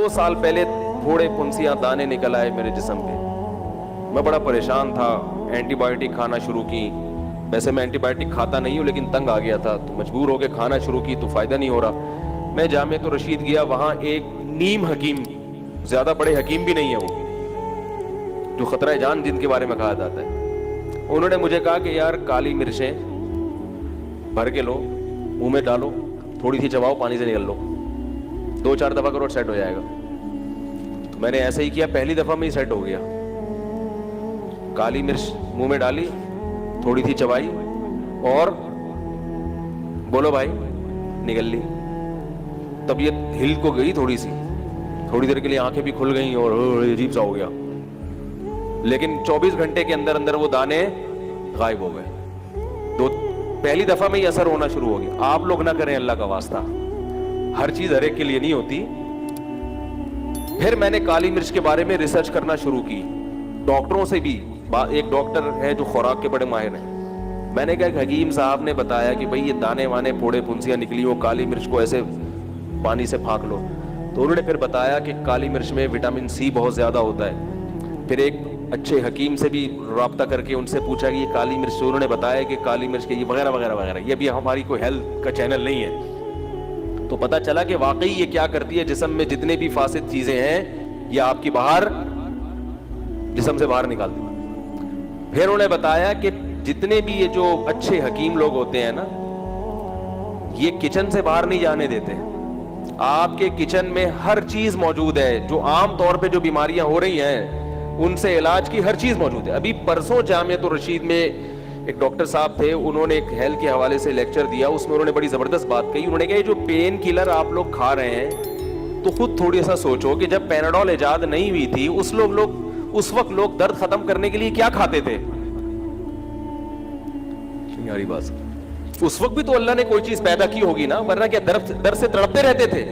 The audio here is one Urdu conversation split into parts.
2 سال پہلے تھوڑے پنسیاں دانے نکل آئے میرے جسم پہ. میں بڑا پریشان تھا, اینٹی بایوٹک کھانا شروع کی. ویسے میں اینٹی بایوٹک کھاتا نہیں ہوں لیکن تنگ آ گیا تھا تو مجبور ہو کے کھانا شروع کی تو فائدہ نہیں ہو رہا. میں جامعۃ الرشید گیا, وہاں ایک نیم حکیم, زیادہ بڑے حکیم بھی نہیں ہے وہ, جو خطرہ جان جن کے بارے میں کہا جاتا ہے, انہوں نے مجھے کہا کہ یار کالی مرچیں بھر کے لو, منہ میں ڈالو, تھوڑی سی چباؤ, پانی سے نکل لو, 2-4 دفعہ کرو, سیٹ ہو جائے گا. تو میں نے ایسا ہی کیا, پہلی دفعہ میں ہی سیٹ ہو گیا. کالی مرچ منہ میں ڈالی, تھوڑی سی چبائی اور بولو بھائی, نکل لی. طبیعت ہل کو گئی تھوڑی سی, تھوڑی دیر کے لیے آنکھیں بھی کھل گئیں اور عجیب سا ہو گیا, لیکن 24 گھنٹے کے اندر اندر وہ دانے غائب ہو گئے. پہلی دفعہ میں ہی اثر ہونا شروع ہو گیا. آپ لوگ نہ کریں اللہ کا واسطہ, ہر چیز ہر ایک کے لیے نہیں ہوتی. پھر میں نے کالی مرچ کے بارے میں ریسرچ کرنا شروع کی, ڈاکٹروں سے بھی. ایک ڈاکٹر ہے جو خوراک کے بڑے ماہر ہیں, میں نے کہا کہ حکیم صاحب نے بتایا کہ بھئی یہ دانے وانے پھوڑے پھنسیاں نکلی ہو, کالی مرچ کو ایسے پانی سے پھانک لو. تو انہوں نے پھر بتایا کہ کالی مرچ میں وٹامن سی بہت زیادہ ہوتا ہے. پھر ایک اچھے حکیم سے بھی رابطہ کر کے ان سے پوچھا کہ یہ کالی مرچ, انہوں نے بتایا کہ کالی مرچ کے یہ وغیرہ وغیرہ وغیرہ. یہ بھی ہماری کوئی ہیلتھ کا چینل نہیں ہے. تو پتہ چلا کہ واقعی یہ کیا کرتی ہے, جسم میں جتنے بھی فاسد چیزیں ہیں یہ آپ کی باہر جسم سے باہر نکال دی. پھر انہوں نے بتایا کہ جتنے بھی یہ جو اچھے حکیم لوگ ہوتے ہیں نا, یہ کچن سے باہر نہیں جانے دیتے. آپ کے کچن میں ہر چیز موجود ہے, جو عام طور پہ جو بیماریاں ہو رہی ہیں ان سے علاج کی ہر چیز موجود ہے. ابھی پرسوں جامعۃ الرشید میں ایک ڈاکٹر صاحب تھے, انہوں نے ایک ہیلتھ کے حوالے سے لیکچر دیا, اس میں انہوں نے بڑی زبردست بات کہی. انہوں نے کہا یہ جو پین کلر آپ لوگ کھا رہے ہیں تو خود تھوڑی سا سوچو کہ جب پیناڈول ایجاد نہیں ہوئی تھی اس وقت لوگ درد ختم کرنے کے لیے کیا کھاتے تھے. یاری بات, اس وقت بھی تو اللہ نے کوئی چیز پیدا کی ہوگی نا, ورنہ کیا درد سے تڑپتے رہتے تھے.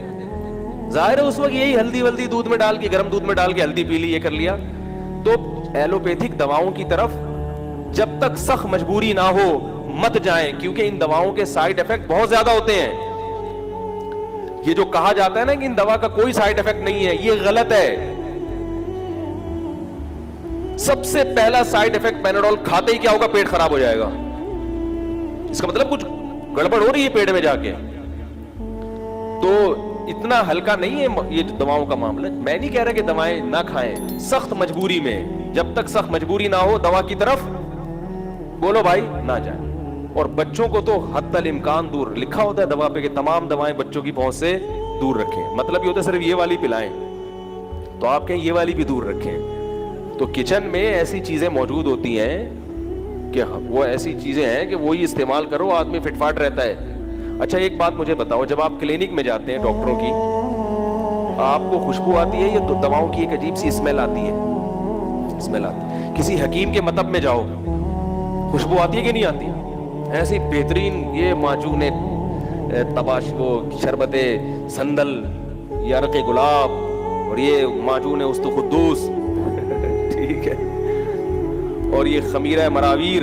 ظاہر ہے اس وقت یہی ہلدی ولدی دودھ میں ڈال کے, گرم دودھ میں ڈال کے ہلدی پی لی, یہ کر لیا. تو ایلوپیتھک دواؤں کی طرف جب تک سخت مجبوری نہ ہو مت جائیں, کیونکہ ان دواؤں کے سائیڈ افیکٹ بہت زیادہ ہوتے ہیں. یہ جو کہا جاتا ہے نا کہ ان دوا کا کوئی سائیڈ افیکٹ نہیں ہے, یہ غلط ہے. سب سے پہلا سائیڈ افیکٹ پیناڈول کھاتے ہی کیا ہوگا, پیٹ خراب ہو جائے گا. اس کا مطلب کچھ گڑبڑ ہو رہی ہے پیٹ میں جا کے. تو اتنا ہلکا نہیں ہے یہ دواؤں کا معاملہ. میں نہیں کہہ رہا کہ دوائیں نہ کھائیں, سخت مجبوری میں, جب تک سخت مجبوری نہ ہو دوا کی طرف بولو بھائی نہ جائیں. اور بچوں کو تو حتی الامکان دور, لکھا ہوتا ہے دوا پہ کہ تمام دوائیں بچوں کی پہنچ سے دور رکھیں. مطلب یہ ہوتا ہے صرف یہ والی پلائیں, تو آپ کہیں یہ والی بھی دور رکھیں. تو کچن میں ایسی چیزیں موجود ہوتی ہیں کہ وہ ایسی چیزیں ہیں کہ وہی استعمال کرو, آدمی فٹ فاٹ رہتا ہے. اچھا ایک بات مجھے بتاؤ, جب آپ کلینک میں جاتے ہیں ڈاکٹروں کی, آپ کو خوشبو آتی ہے یا تو دواؤں کی ایک عجیب سی اسمیل آتی ہے؟ اسمیل آتی ہے. کسی حکیم کے مطب میں جاؤ, خوشبو آتی ہے کہ نہیں آتی؟ ایسی بہترین یہ معجون تباش, وہ شربت سندل, یہ عرق گلاب, اور یہ معجون است قدوس, ٹھیک ہے, اور یہ خمیرہ مراویر,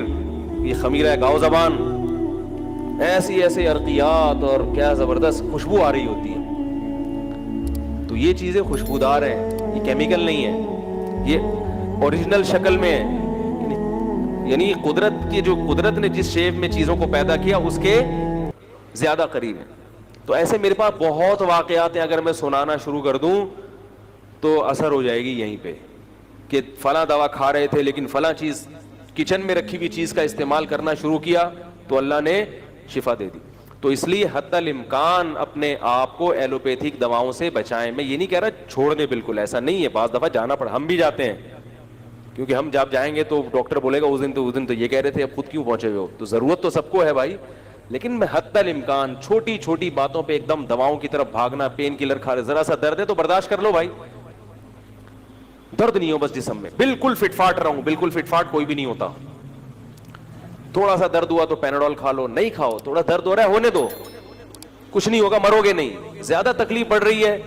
یہ خمیرہ گاؤ زبان, ایسے عرقیات, اور کیا زبردست خوشبو آ رہی ہوتی ہے. تو یہ چیزیں خوشبودار ہیں, یہ کیمیکل نہیں ہے, یہ اوریجنل شکل میں ہے. یعنی قدرت نے جس شیپ میں چیزوں کو پیدا کیا اس کے زیادہ قریب ہے. تو ایسے میرے پاس بہت واقعات ہیں, اگر میں سنانا شروع کر دوں تو اثر ہو جائے گی یہیں پہ, کہ فلاں دوا کھا رہے تھے لیکن فلاں چیز کچن میں رکھی ہوئی چیز کا استعمال کرنا شروع کیا تو اللہ نے شفا دے دی. تو اس لیے حتی الامکان اپنے آپ کو ایلوپیتھک دواؤں سے بچائیں. میں یہ نہیں کہہ رہا چھوڑ دیں, بالکل ایسا نہیں ہے. بعض دفعہ جانا پڑا, ہم بھی جاتے ہیں, کیونکہ ہم جب جائیں گے تو ڈاکٹر بولے گا اس دن تو یہ کہہ رہے تھے, اب خود کیوں پہنچے ہوئے ہو. تو ضرورت تو سب کو ہے بھائی, لیکن میں حتی الامکان چھوٹی چھوٹی باتوں پہ ایک دم دواؤں کی طرف بھاگنا. پین کلر کھا رہے, ذرا سا درد ہے تو برداشت کر لو بھائی, درد نہیں ہو بس جسم میں, بالکل فٹ فاٹ رہا ہوں, بالکل فٹ فاٹ کوئی بھی نہیں ہوتا. تھوڑا سا درد ہوا تو پیناڈول کھا لو, نہیں کھاؤ, تھوڑا درد ہو رہا ہے ہونے دو, کچھ نہیں ہوگا, مرو گے نہیں. زیادہ تکلیف بڑھ رہی ہے